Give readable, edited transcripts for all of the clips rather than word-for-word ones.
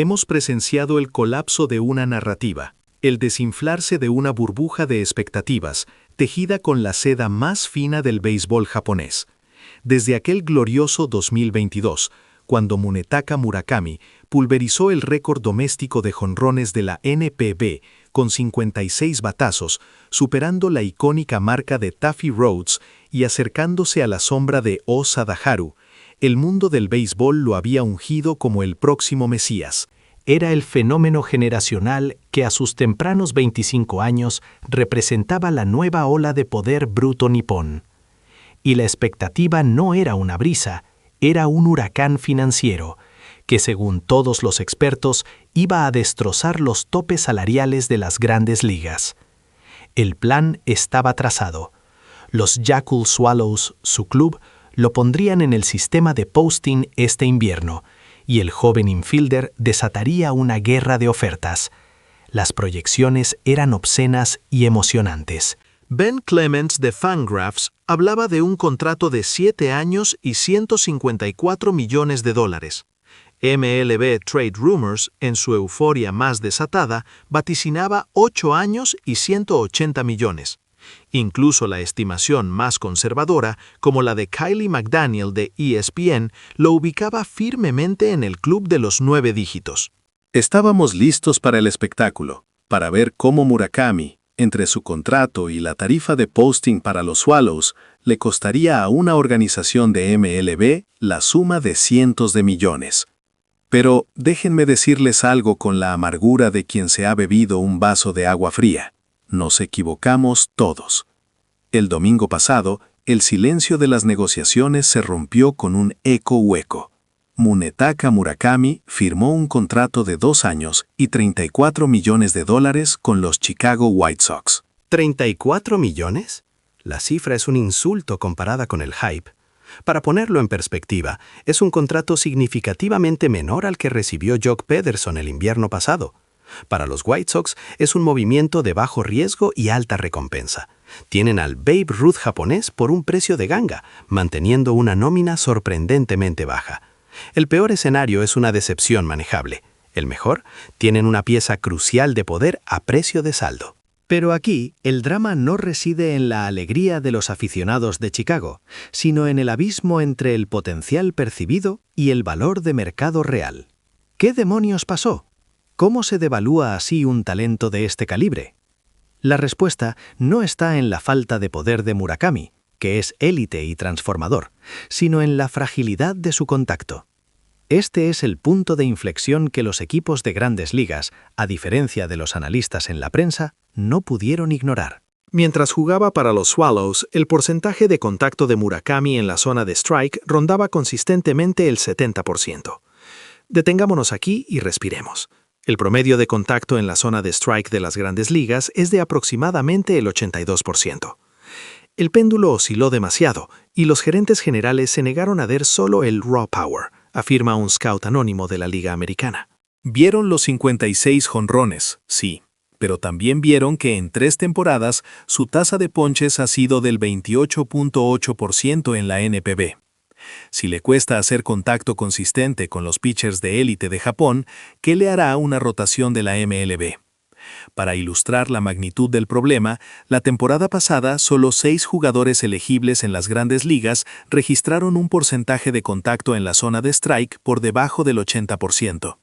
Hemos presenciado el colapso de una narrativa, el desinflarse de una burbuja de expectativas, tejida con la seda más fina del béisbol japonés. Desde aquel glorioso 2022, cuando Munetaka Murakami pulverizó el récord doméstico de jonrones de la NPB con 56 batazos, superando la icónica marca de Taffy Rhodes y acercándose a la sombra de O Sadaharu, el mundo del béisbol lo había ungido como el próximo Mesías. Era el fenómeno generacional que a sus tempranos 25 años representaba la nueva ola de poder bruto nipón. Y la expectativa no era una brisa, era un huracán financiero, que según todos los expertos iba a destrozar los topes salariales de las grandes ligas. El plan estaba trazado. Los Yakult Swallows, su club, lo pondrían en el sistema de posting este invierno, y el joven infielder desataría una guerra de ofertas. Las proyecciones eran obscenas y emocionantes. Ben Clements de Fangraphs hablaba de un contrato de 7 años y $154 millones. MLB Trade Rumors, en su euforia más desatada, vaticinaba 8 años y $180 millones. Incluso la estimación más conservadora, como la de Kylie McDaniel de ESPN, lo ubicaba firmemente en el club de los 9 dígitos. Estábamos listos para el espectáculo, para ver cómo Murakami, entre su contrato y la tarifa de posting para los Swallows, le costaría a una organización de MLB la suma de cientos de millones. Pero déjenme decirles algo con la amargura de quien se ha bebido un vaso de agua fría. Nos equivocamos todos. El domingo pasado, el silencio de las negociaciones se rompió con un eco hueco. Munetaka Murakami firmó un contrato de 2 años y $34 millones con los Chicago White Sox. ¿34 millones? La cifra es un insulto comparada con el hype. Para ponerlo en perspectiva, es un contrato significativamente menor al que recibió Jock Pederson el invierno pasado. Para los White Sox es un movimiento de bajo riesgo y alta recompensa. Tienen al Babe Ruth japonés por un precio de ganga, manteniendo una nómina sorprendentemente baja. El peor escenario es una decepción manejable. El mejor, tienen una pieza crucial de poder a precio de saldo. Pero aquí, el drama no reside en la alegría de los aficionados de Chicago, sino en el abismo entre el potencial percibido y el valor de mercado real. ¿Qué demonios pasó? ¿Cómo se devalúa así un talento de este calibre? La respuesta no está en la falta de poder de Murakami, que es élite y transformador, sino en la fragilidad de su contacto. Este es el punto de inflexión que los equipos de grandes ligas, a diferencia de los analistas en la prensa, no pudieron ignorar. Mientras jugaba para los Swallows, el porcentaje de contacto de Murakami en la zona de strike rondaba consistentemente el 70%. Detengámonos aquí y respiremos. El promedio de contacto en la zona de strike de las grandes ligas es de aproximadamente el 82%. El péndulo osciló demasiado y los gerentes generales se negaron a ver solo el raw power, afirma un scout anónimo de la Liga Americana. Vieron los 56 jonrones, sí, pero también vieron que en 3 temporadas su tasa de ponches ha sido del 28.8% en la NPB. Si le cuesta hacer contacto consistente con los pitchers de élite de Japón, ¿qué le hará una rotación de la MLB? Para ilustrar la magnitud del problema, la temporada pasada solo 6 jugadores elegibles en las grandes ligas registraron un porcentaje de contacto en la zona de strike por debajo del 80%.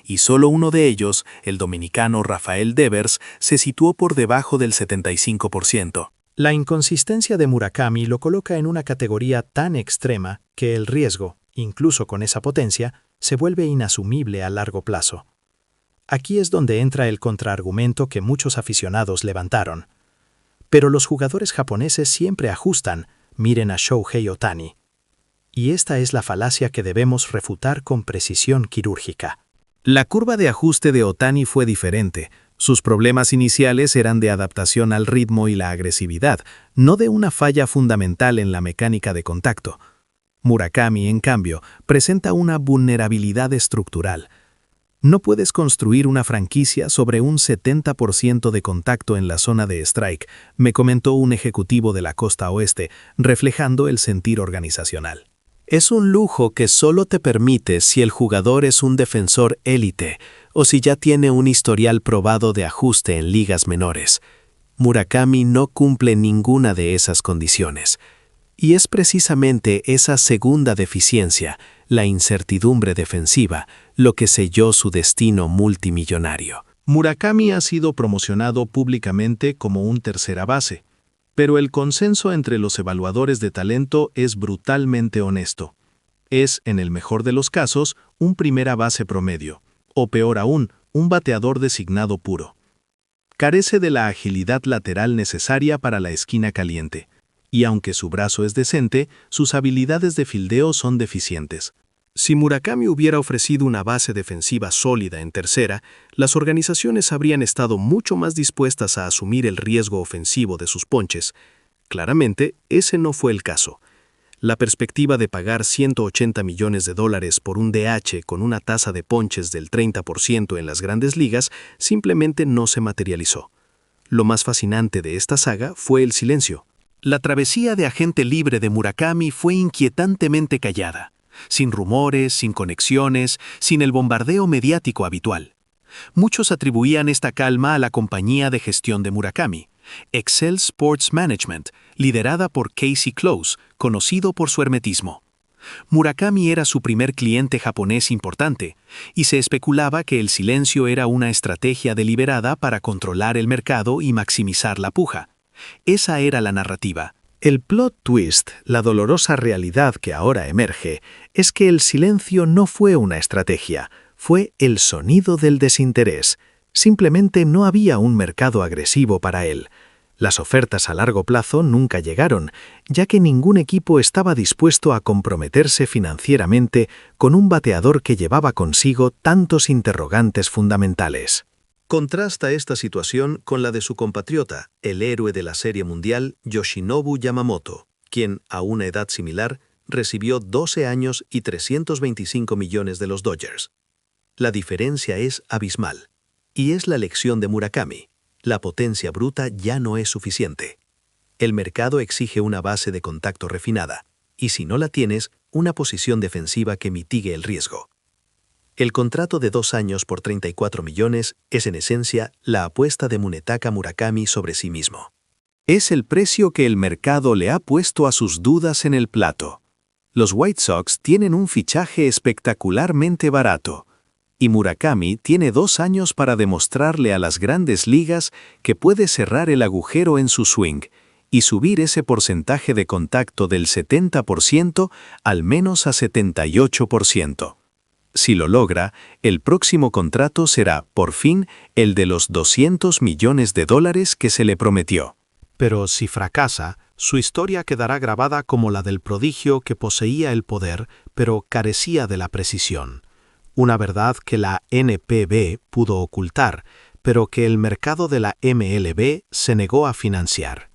Y solo uno de ellos, el dominicano Rafael Devers, se situó por debajo del 75%. La inconsistencia de Murakami lo coloca en una categoría tan extrema que el riesgo, incluso con esa potencia, se vuelve inasumible a largo plazo. Aquí es donde entra el contraargumento que muchos aficionados levantaron. Pero los jugadores japoneses siempre ajustan, miren a Shohei Ohtani. Y esta es la falacia que debemos refutar con precisión quirúrgica. La curva de ajuste de Ohtani fue diferente. Sus problemas iniciales eran de adaptación al ritmo y la agresividad, no de una falla fundamental en la mecánica de contacto. Murakami, en cambio, presenta una vulnerabilidad estructural. No puedes construir una franquicia sobre un 70% de contacto en la zona de strike, me comentó un ejecutivo de la costa oeste, reflejando el sentir organizacional. Es un lujo que solo te permite si el jugador es un defensor élite o si ya tiene un historial probado de ajuste en ligas menores. Murakami no cumple ninguna de esas condiciones. Y es precisamente esa segunda deficiencia, la incertidumbre defensiva, lo que selló su destino multimillonario. Murakami ha sido promocionado públicamente como un tercera base, pero el consenso entre los evaluadores de talento es brutalmente honesto. Es, en el mejor de los casos, un primera base promedio, o peor aún, un bateador designado puro. Carece de la agilidad lateral necesaria para la esquina caliente, y aunque su brazo es decente, sus habilidades de fildeo son deficientes. Si Murakami hubiera ofrecido una base defensiva sólida en tercera, las organizaciones habrían estado mucho más dispuestas a asumir el riesgo ofensivo de sus ponches. Claramente, ese no fue el caso. La perspectiva de pagar $180 millones por un DH con una tasa de ponches del 30% en las grandes ligas simplemente no se materializó. Lo más fascinante de esta saga fue el silencio. La travesía de agente libre de Murakami fue inquietantemente callada. Sin rumores, sin conexiones, sin el bombardeo mediático habitual. Muchos atribuían esta calma a la compañía de gestión de Murakami, Excel Sports Management, liderada por Casey Close, conocido por su hermetismo. Murakami era su primer cliente japonés importante, y se especulaba que el silencio era una estrategia deliberada para controlar el mercado y maximizar la puja. Esa era la narrativa. El plot twist, la dolorosa realidad que ahora emerge, es que el silencio no fue una estrategia, fue el sonido del desinterés. Simplemente no había un mercado agresivo para él. Las ofertas a largo plazo nunca llegaron, ya que ningún equipo estaba dispuesto a comprometerse financieramente con un bateador que llevaba consigo tantos interrogantes fundamentales. Contrasta esta situación con la de su compatriota, el héroe de la Serie Mundial, Yoshinobu Yamamoto, quien, a una edad similar, recibió 12 años y $325 millones de los Dodgers. La diferencia es abismal, y es la lección de Murakami. La potencia bruta ya no es suficiente. El mercado exige una base de contacto refinada, y si no la tienes, una posición defensiva que mitigue el riesgo. El contrato de 2 años por $34 millones es en esencia la apuesta de Munetaka Murakami sobre sí mismo. Es el precio que el mercado le ha puesto a sus dudas en el plato. Los White Sox tienen un fichaje espectacularmente barato, y Murakami tiene 2 años para demostrarle a las grandes ligas que puede cerrar el agujero en su swing y subir ese porcentaje de contacto del 70% al menos a 78%. Si lo logra, el próximo contrato será, por fin, el de los $200 millones que se le prometió. Pero si fracasa, su historia quedará grabada como la del prodigio que poseía el poder, pero carecía de la precisión. Una verdad que la NPB pudo ocultar, pero que el mercado de la MLB se negó a financiar.